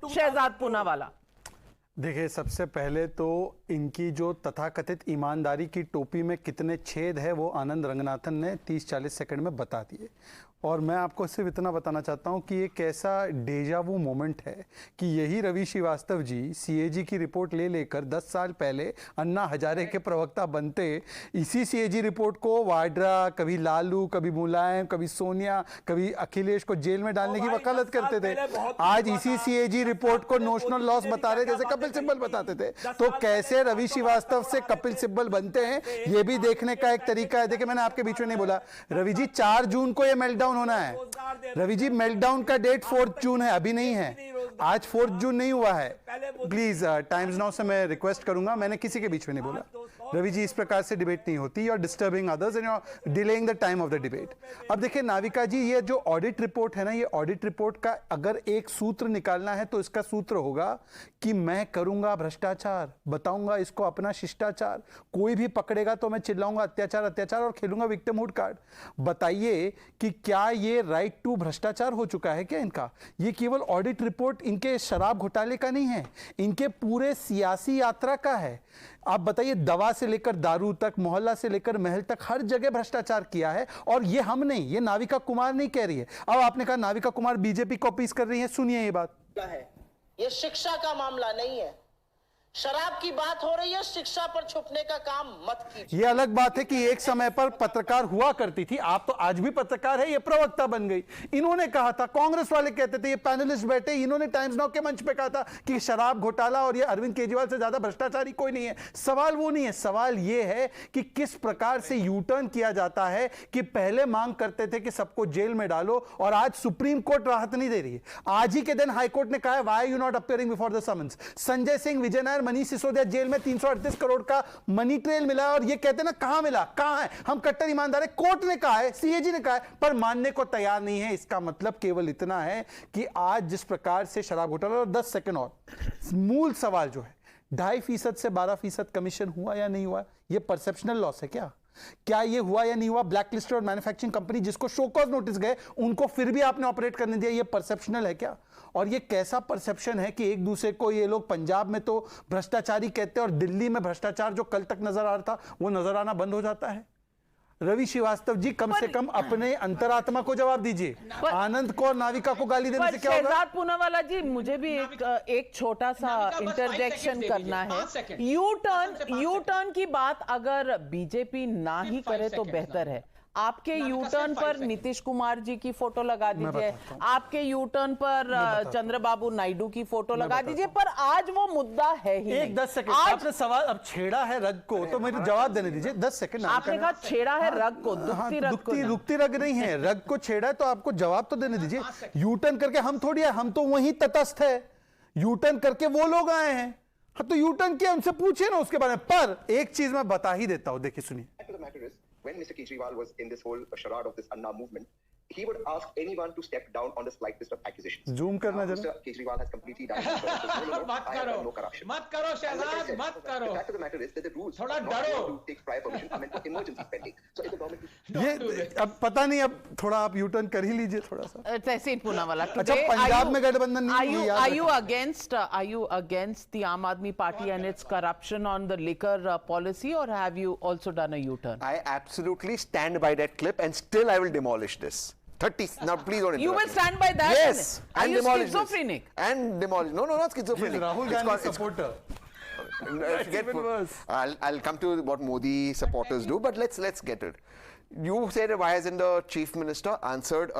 शहजाद पूनावाला। देखिए, सबसे पहले तो इनकी जो तथाकथित ईमानदारी की टोपी में कितने छेद है वो आनंद रंगनाथन ने 30-40 सेकंड में बता दिए। और मैं आपको सिर्फ इतना बताना चाहता हूं कि ये कैसा डेजावू मोमेंट है कि यही रवि श्रीवास्तव जी सीएजी की रिपोर्ट ले लेकर 10 साल पहले अन्ना हजारे के प्रवक्ता बनते, इसी सीएजी रिपोर्ट को वाड्रा, कभी लालू, कभी मुलायम, कभी सोनिया, कभी अखिलेश को जेल में डालने की वकालत करते थे। आज इसी सीएजी रिपोर्ट को नोशनल लॉस बता रहे जैसे कपिल सिब्बल बताते थे। तो कैसे रवि श्रीवास्तव से कपिल सिब्बल बनते हैं ये भी देखने का एक तरीका है। देखिए, मैंने आपके बीच में नहीं बोला, रवि जी 4 जून को ये मेल्टडाउन होना है। रवि जी, मेल्टडाउन का डेट 4 जून है, अभी नहीं है। आज 4 जून नहीं हुआ है। प्लीज टाइम्स नाउ से मैं रिक्वेस्ट करूंगा, मैंने किसी के बीच में नहीं बोला। रवि जी, इस प्रकार से डिबेट नहीं होती। You are disturbing others and you are delaying the time of the debate. अब देखिए नाविका जी, ये जो ऑडिट रिपोर्ट है ना, ये ऑडिट रिपोर्ट का अगर एक सूत्र निकालना है तो इसका सूत्र होगा कि मैं करूंगा भ्रष्टाचार, बताऊंगा इसको अपना शिष्टाचार, कोई भी पकड़ेगा तो मैं चिल्लाऊंगा अत्याचार अत्याचार और खेलूंगा विक्टिमहुड कार्ड। बताइए कि क्या ये राइट टू भ्रष्टाचार हो चुका है क्या इनका? ये केवल ऑडिट रिपोर्ट इनके शराब घोटाले का नहीं है, इनके पूरे सियासी यात्रा का है। आप बताइए, दवा से लेकर दारू तक, मोहल्ला से लेकर महल तक, हर जगह भ्रष्टाचार किया है। और ये हम नहीं, ये नाविका कुमार नहीं कह रही है। अब आपने कहा नाविका कुमार बीजेपी को अपील कर रही है, सुनिए ये बात। ये शिक्षा का मामला नहीं है, शराब की बात हो रही है, शिक्षा पर छुपने का काम मत कीजिए। ये अलग बात है कि एक समय पर पत्रकार हुआ करती थी, आप तो आज भी पत्रकार है, ये प्रवक्ता बन गई। इन्होंने कहा था, कांग्रेस वाले कहते थे, ये पैनलिस्ट बैठे, इन्होंने टाइम्स नाउ के मंच पे कहा था कि शराब घोटाला और ये अरविंद केजरीवाल से ज्यादा भ्रष्टाचारी कोई नहीं है। सवाल वो नहीं है, सवाल ये है कि किस प्रकार से यू टर्न किया जाता है कि पहले मांग करते थे कि सबको जेल में डालो और आज सुप्रीम कोर्ट राहत नहीं दे रही है। आज ही के दिन हाईकोर्ट ने कहा है, why you not appearing before the summons. Sanjay Singh, Vijay Nair, Manish Sisodia jail में 338 करोड़ का मनी ट्रेल मिला और ये कहते हैं ना, कहां मिला, कहां है, हम कट्टर ईमानदार है। कोर्ट ने कहा है, सीएजी ने कहा है, पर मानने को तैयार नहीं है। इसका मतलब केवल इतना है कि आज जिस प्रकार से शराब घोटाला, और 10 सेकंड और, मूल सवाल जो है 2.5% से 12% कमीशन हुआ या नहीं हुआ, यह परसेप्शनल लॉस है क्या ये हुआ या नहीं हुआ? ब्लैक लिस्टेड और मैन्युफैक्चरिंग कंपनी जिसको शो कॉज नोटिस गए, उनको फिर भी आपने ऑपरेट करने दिया, ये परसेप्शनल है क्या? और ये कैसा परसेप्शन है कि एक दूसरे को, ये लोग पंजाब में तो भ्रष्टाचारी कहते हैं और दिल्ली में भ्रष्टाचार जो कल तक नजर आ रहा था वो नजर आना बंद हो जाता है। रवि श्रीवास्तव जी, कम से कम अपने अंतरात्मा को जवाब दीजिए। आनंद को और नाविका को गाली देने से क्या होगा? शहजाद पूनावाला जी, मुझे भी एक छोटा सा इंटरजेक्शन करना है। यू टर्न की बात अगर बीजेपी ना ही करे तो बेहतर है। आपके यू टर्न पर नीतीश कुमार जी की फोटो लगा दीजिए, आपके यू टर्न पर चंद्रबाबू नायडू की फोटो लगा दीजिए, पर आज वो मुद्दा है ही नहीं। 10 सेकंड आपने सवाल अब छेड़ा है रग को, तो मेरे जवाब देने दीजिए। 10 सेकंड आपने कहा छेड़ा है रग को, दुखती रग नहीं है, रग को छेड़ा है, तो आपको जवाब तो देने दीजिए। यू टर्न करके हम थोड़ी है, हम तो वहीं तटस्थ है। यू टर्न करके वो लोग आए हैं, हाँ तो यू टर्न किया, उनसे पूछिए ना उसके बारे में। पर एक चीज मैं बता ही देता हूं, देखिए सुनिए। When Mr. Kejriwal was in this whole charade of this Anna movement, he would ask anyone to step down on the slight list of accusations. Zoom करना जरा। Mr. Kejriwal has completely done no corruption. मत करो शहजाद, मत करो। The fact of the matter is that the rules थोड़ा are not डरो। to take prior permission are meant for emergency spending. So if the government ये अब पता नहीं, अब थोड़ा आप यू टर्न कर ही लीजिए थोड़ा सा। तहसीन पूनावाला, अच्छा, पंजाब में गठबंधन नहीं हुई, are you against the Aam Aadmi Party and its corruption on the liquor policy, or have you also done a U-turn? I absolutely stand by that clip and still I will demolish this. 30. Now please don't interrupt. You will stand by that? Yes. Are and you demolish schizophrenic? This. And demolish. No, not schizophrenic. Rahul Gandhi supporter. I'll come to what Modi supporters do, but let's get it. You said why hasn't the chief minister answered?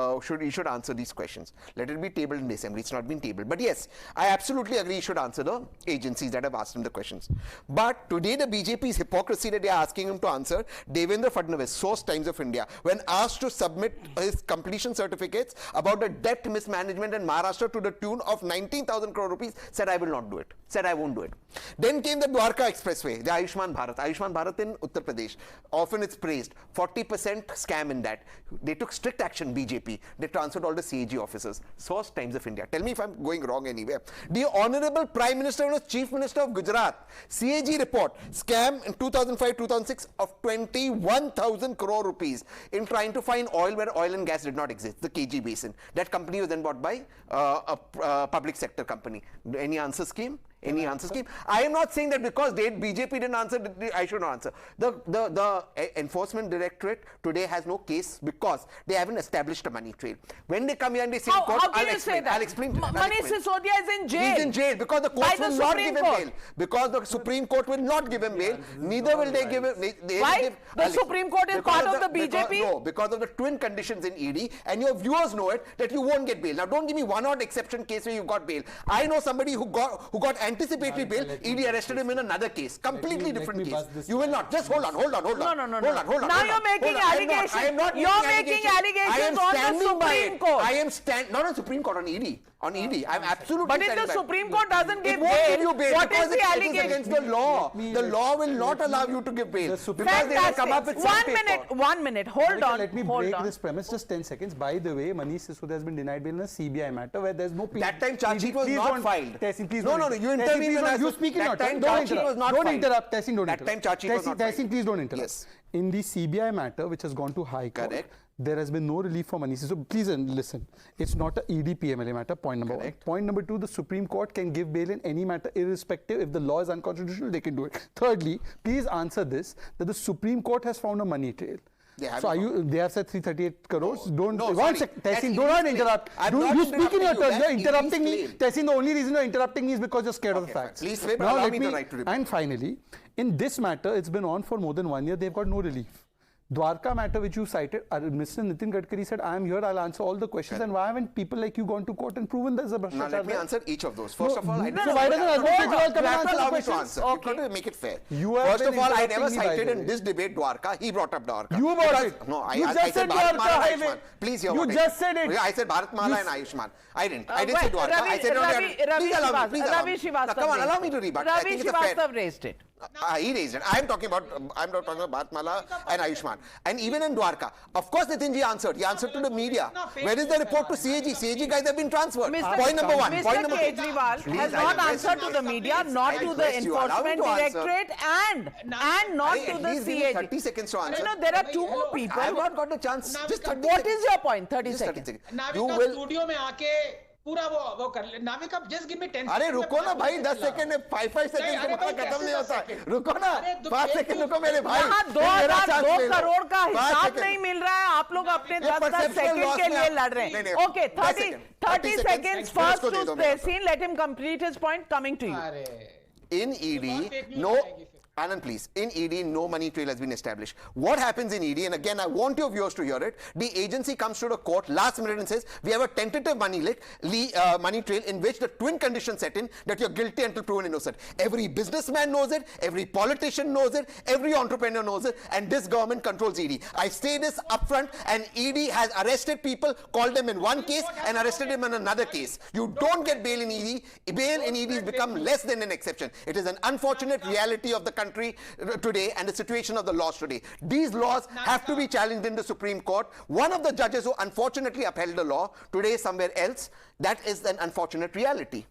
He should answer these questions. Let it be tabled in December. It's not been tabled, but yes, I absolutely agree. He should answer the agencies that have asked him the questions. But today, the BJP's hypocrisy that they are asking him to answer, Devendra Fadnavis, Source Times of India, when asked to submit his completion certificates about the debt mismanagement in Maharashtra to the tune of 19,000 crore rupees, said I will not do it. Said I won't do it. Then came the Dwarka Expressway, the Ayushman Bharat in Uttar Pradesh. Often it's praised. 40% 100% scam in that. They took strict action, BJP. They transferred all the CAG officers. Source Times of India. Tell me if I'm going wrong anywhere. The Honorable Prime Minister was Chief Minister of Gujarat. CAG report, scam in 2005-2006 of 21,000 crore rupees in trying to find oil where oil and gas did not exist, the KG Basin. That company was then bought by a public sector company. Any answer scheme? Any answer scheme? I am not saying that because BJP didn't answer, I should not answer. The Enforcement Directorate today has no case because they haven't established a money trail. When they come here and they say, how can you say that? I'll explain. Manish Sisodia is in jail. He's in jail because the court will not give him bail. Because the Supreme Court will not give him bail. Neither will they give him. Why? The Supreme Court is part of the BJP? No, because of the twin conditions in ED, and your viewers know it, that you won't get bail. Now, don't give me one odd exception case where you got bail. I know somebody who got anticipatory bail. ED arrested him in another case, completely different case. You will not. Just hold on. No. Hold on. Now you're making allegations. I am not You're making allegations on the Supreme Court. I am not on Supreme Court, on ED. On ED. I'm absolutely. But if the Supreme Court doesn't give bail, what is the It is allegation? against the law. The law will not allow you to give bail. Because they will come up with some paper. 1 minute. Hold on. Let me break this premise just 10 seconds. By the way, Manish Sisodia has been denied bail in a CBI matter where there's no. That time charge sheet was not filed. Tessin, please No. You intervene when you speak in that your time Don't charge sheet was not Don't filed. interrupt. Tessin, don't That interrupt. time charge sheet was not Tessin, filed. please don't interrupt. Yes. In the CBI matter, which has gone to High Court, Correct. there has been no relief for Manish. So please listen. It's not a ED PMLA matter. Point number one. Point number two: the Supreme Court can give bail in any matter, irrespective. If the law is unconstitutional, they can do it. Thirdly, please answer this: that the Supreme Court has found a money trail. So are you? They have said 338 crores. Don't. No, One sorry. second. Tessin, do That's not ED's interrupt. claim. I'm not You speak in your interrupting turn. you. You're That's interrupting me. ED's claim. Tessin, the only reason you're interrupting me is because you're scared of the fine. facts. Please, but allow me the right to reply. And finally, in this matter, it's been on for more than 1 year. They've got no relief. Dwarka matter, which you cited, Mr. Nitin Gadkari said, I am here, I'll answer all the questions. And why haven't people like you gone to court and proven there's a Bhrashtachar? Now let me answer each of those. First of all, I so why doesn't Arvind Kejriwal come and answer the questions? answer. You've got to make it fair. You have First been of all, I interrupting never me, by cited the in way. this debate Dwarka. He brought up Dwarka. You brought it. No, You I just said said Bharatmala Dwarka and highway. Ayushman. Please hear You what just said it. I said Bharatmala and Ayushman. I didn't. I didn't say Dwarka. I said Ravi Srivastava. Come on, allow me to rebut. I Ravi think it's a fair. Srivastava raised it. He raised it. I'm not talking about Bharatmala and Ayushman. And even in Dwarka, of course Nitinji answered. He answered to the media. Where is the report to CAG? CAG guys have been transferred. Point number one. Point Mr. number two. Kejriwal has not answered to the media, not to the Enforcement Directorate, and not to the He's giving CAG. 30 seconds to answer. You know, there are two more people. I have not got a chance. Just 30 What seconds. is your point? 30 Just 30 seconds. seconds. You Navika will. Studio में आके पूरा वो कर ले Navika just give me 10 अरे seconds रुको ना भाई 10 सेकंड में 5 सेकंड से मतलब खत्म नहीं होता रुको ना 5 सेकंड रुको मेरे भाई यहाँ 2,002 करोड़ का हिसाब नहीं मिल रहा है आप लोग अपने ये 10 perceptual सेकंड loss के में लिए आप- लड़ रहे नहीं, हैं नहीं, ओके 30 seconds फिर first उसको दे to दो मेरे को। Tessin, let him complete his point, coming to you. अरे In ED, no. Anand, please. In ED, no money trail has been established. What happens in ED, and again, I want your viewers to hear it, the agency comes to the court last minute and says, we have a tentative money trail in which the twin conditions set in that you're guilty until proven innocent. Every businessman knows it, every politician knows it, every entrepreneur knows it, and this government controls ED. I say this upfront, and ED has arrested people, called them in one case, and arrested them in another case. You don't get bail in ED. Bail in ED has become less than an exception. It is an unfortunate reality of the country today and the situation of the laws today. These laws have to be challenged in the Supreme Court. One of the judges who unfortunately upheld the law today is somewhere else. That is an unfortunate reality.